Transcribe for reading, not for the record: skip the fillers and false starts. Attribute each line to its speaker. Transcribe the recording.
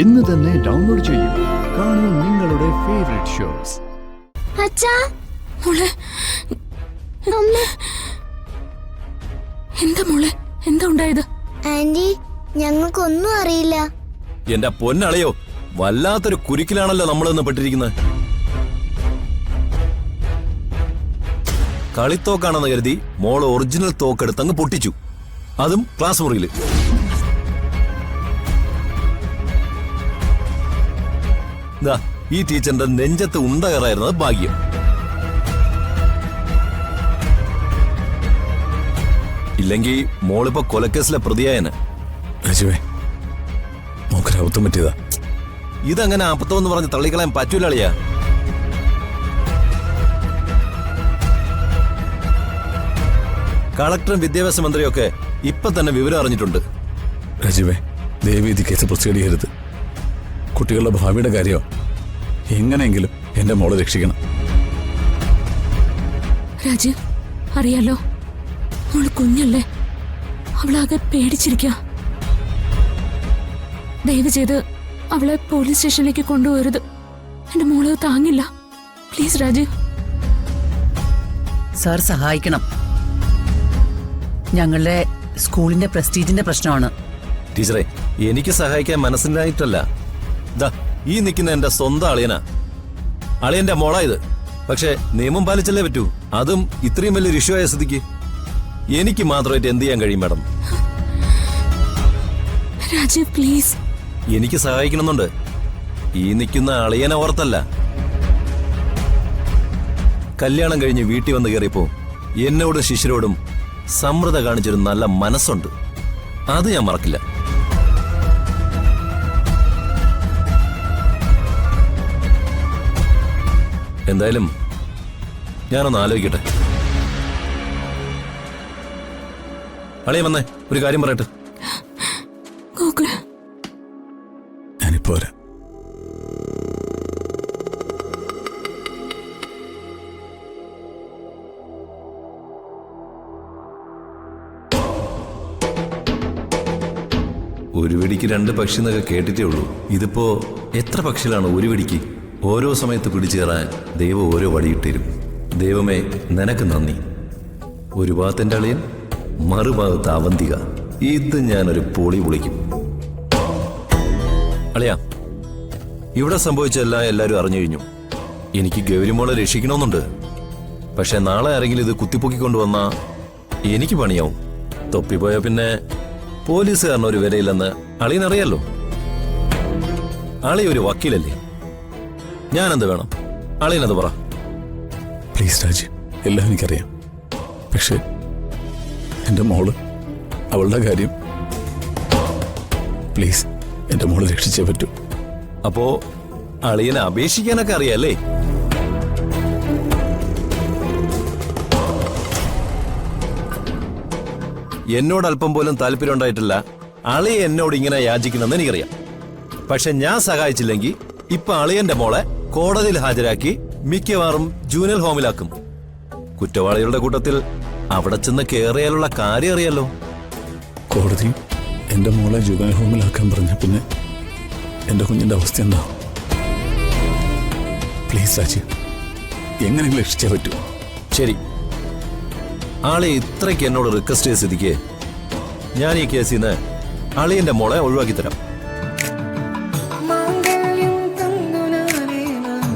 Speaker 1: ഇന്ന് തന്നെ ഡൗൺലോഡ് ചെയ്യൂ. കാണൂ നിങ്ങളുടെ ഫേവറേറ്റ് ഷോസ്.
Speaker 2: അച്ഛാ,
Speaker 3: മോളെ, എന്താ മോളെ, എന്താ ഉണ്ടായത്?
Speaker 2: ആന്റി, ഞങ്ങൾക്കൊന്നും അറിയില്ല.
Speaker 4: എന്റെ പൊന്നളയോ, വല്ലാത്തൊരു കുരുക്കിലാണല്ലോ നമ്മളിന്ന് പെട്ടിരിക്കുന്നത്. കളിത്തോക്കാണെന്ന് കരുതി മോള് ഒറിജിനൽ തോക്കെടുത്ത് അങ്ങ് പൊട്ടിച്ചു, അതും ക്ലാസ് മുറിയില്. ഈ ടീച്ചറിന്റെ നെഞ്ചത്ത് ഉണ്ട കയറായിരുന്നത് ഭാഗ്യം. ഇല്ലെങ്കിൽ മോളിപ്പോ കൊലക്കേസിലെ പ്രതിയായന്.
Speaker 5: മോക്കൊരബദ്ധം പറ്റിയതാ.
Speaker 4: ഇതങ്ങനെ അബദ്ധമെന്ന് പറഞ്ഞ് തള്ളിക്കളയാൻ പറ്റൂല അളിയാ. കളക്ടറും വിദ്യാഭ്യാസ മന്ത്രിയൊക്കെ ഇപ്പൊ തന്നെ വിവരം അറിഞ്ഞിട്ടുണ്ട്.
Speaker 5: രാജീവേ, ദേവീതി കേസ് പ്രൊസീഡ് ചെയ്യരുത്. കുട്ടികളുടെ ഭാവിയുടെ കാര്യമോ, എങ്ങനെയെങ്കിലും എന്റെ മോളെ രക്ഷിക്കണം.
Speaker 3: രാജീവ്, അറിയാലോ, മോള് കുഞ്ഞല്ലേ, അവളാകെ പേടിച്ചിരിക്ക. ദയവ് ചെയ്ത് അവളെ പോലീസ് സ്റ്റേഷനിലേക്ക് കൊണ്ടുപോകരുത്. എന്റെ മോള് താങ്ങില്ല. പ്ലീസ് രാജീവ്.
Speaker 6: സാർ സഹായിക്കണം. ഞങ്ങളുടെ സ്കൂളിന്റെ പ്രസ്റ്റീജിന്റെ പ്രശ്നമാണ്.
Speaker 4: ടീച്ചറെ, എനിക്ക് സഹായിക്കാൻ മനസ്സിലായിട്ടല്ല. ഈ നിൽക്കുന്ന എന്റെ സ്വന്തം അളിയനാ. അളിയന്റെ മോളാ ഇത്. പക്ഷെ നിയമം പാലിച്ചല്ലേ പറ്റൂ. അതും ഇത്രയും വലിയൊരു ഇഷ്യൂ ആയ സ്ഥിതിക്ക് എനിക്ക് മാത്രമായിട്ട് എന്ത് ചെയ്യാൻ കഴിയും മാഡം?
Speaker 3: രാജീവ്, പ്ലീസ്.
Speaker 4: എനിക്ക് സഹായിക്കണമെന്നുണ്ട്. ഈ നിൽക്കുന്ന അളിയനെ ഓർത്തല്ല. കല്യാണം കഴിഞ്ഞ് വീട്ടിൽ വന്ന് കയറിയപ്പോ എന്നോടും ശിശിരോടും സമൃദ്ധ കാണിച്ചൊരു നല്ല മനസ്സുണ്ട്. അത് ഞാൻ മറക്കില്ല. എന്തായാലും ഞാനൊന്ന് ആലോചിക്കട്ടെ. അളിയ വന്നേ, ഒരു കാര്യം പറയട്ടെ.
Speaker 5: ഞാനിപ്പോ വരാം.
Speaker 4: ഒരു വെടിക്ക് 2 പക്ഷി എന്നൊക്കെ കേട്ടിട്ടേ ഉള്ളൂ. ഇതിപ്പോ എത്ര പക്ഷികളാണ് ഒരു വെടിക്ക്? ഓരോ സമയത്ത് പിടിച്ചു കയറാൻ ദൈവം ഓരോ വടിയിട്ടരും. ദൈവമേ, നിനക്ക് നന്ദി. ഒരു ഭാഗത്തിന്റെ അളിയൻ, മറുഭാഗത്ത് അവന്തിക. ഇത് ഞാനൊരു പൊളി പൊളിക്കും. അളിയാ, ഇവിടെ സംഭവിച്ചെല്ലാം എല്ലാവരും അറിഞ്ഞു കഴിഞ്ഞു. എനിക്ക് ഗൗരിമോളെ രക്ഷിക്കണമെന്നുണ്ട്. പക്ഷെ നാളെ ആരെങ്കിലും ഇത് കുത്തിപ്പൊക്കിക്കൊണ്ടുവന്നാ എനിക്ക് പണിയാവും. തൊപ്പിപ്പോയ പിന്നെ പോലീസുകാരന് ഒരു വിലയില്ലെന്ന് അളിയനറിയാലോ. അളി ഒരു വക്കീലല്ലേ. ഞാനെന്ത് വേണം? അളിയനത് പറ.
Speaker 5: പ്ലീസ് രാജീവ്, എല്ലാം എനിക്കറിയാം. പക്ഷെ എന്റെ മോള്, അവളുടെ കാര്യം, പ്ലീസ് എന്റെ മോളെ രക്ഷിച്ചേ പറ്റൂ.
Speaker 4: അപ്പോ അളിയനെ അപേക്ഷിക്കാനൊക്കെ അറിയാല്ലേ? എന്നോട് അല്പം പോലും താല്പര്യം ഉണ്ടായിട്ടില്ല അളിയ എന്നോട് ഇങ്ങനെ യാചിക്കണമെന്ന് എനിക്കറിയാം. പക്ഷെ ഞാൻ സഹായിച്ചില്ലെങ്കിൽ ഇപ്പൊ അളിയന്റെ മോളെ കോടതിയിൽ ഹാജരാക്കി മിക്കവാറും ജൂനിയർ ഹോമിലാക്കും. കുറ്റവാളികളുടെ കൂട്ടത്തിൽ അവിടെ ചെന്ന് കയറിയാലുള്ള കാര്യം അറിയാലോ.
Speaker 5: കോടതി എന്റെ മോളെ ജുവനൈൽ ഹോമിലാക്കാൻ പറഞ്ഞ പിന്നെ എന്റെ കുഞ്ഞിന്റെ അവസ്ഥ എന്താ? പ്ലീസ് രാജീവ്, എങ്ങനെയെങ്കിലും രക്ഷിച്ചേ പറ്റൂ.
Speaker 4: ശരി, ആളെ ഇത്രയ്ക്ക് എന്നോട് റിക്വസ്റ്റ് ചെയ്ത സ്ഥിതിക്ക് ഞാൻ ഈ കേസിൽ നിന്ന് അളിയന്റെ മോളെ ഒഴിവാക്കി തരാം.